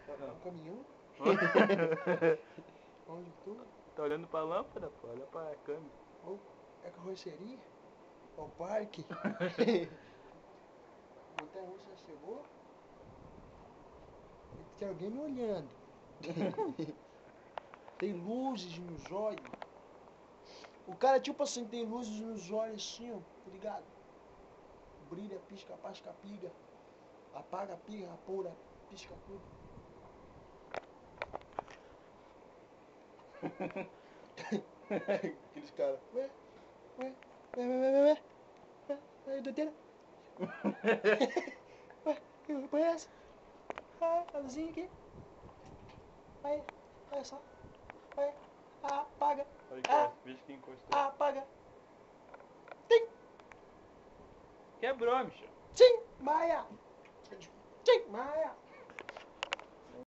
Um caminhão? Onde tu? Tá olhando pra lâmpada, pô, olha pra câmera. É carroceria? É o parque? Montanha-russa chegou? Tem alguém me olhando. Tem luzes nos olhos. O cara, tipo assim, tem luzes nos olhos assim, ó, tá ligado? Brilha, pisca, pasca, piga. Apaga, piga, apura, pisca tudo. Aqueles caras. Ué, doideira. Ué, que foi essa? Ah, a luzinha aqui. Aí, olha só. Aí, apaga. Olha aqui, ó, bicho que encostou. Apaga. Tim, Quebrou, bicho. tim, Maia. Tim, Maia.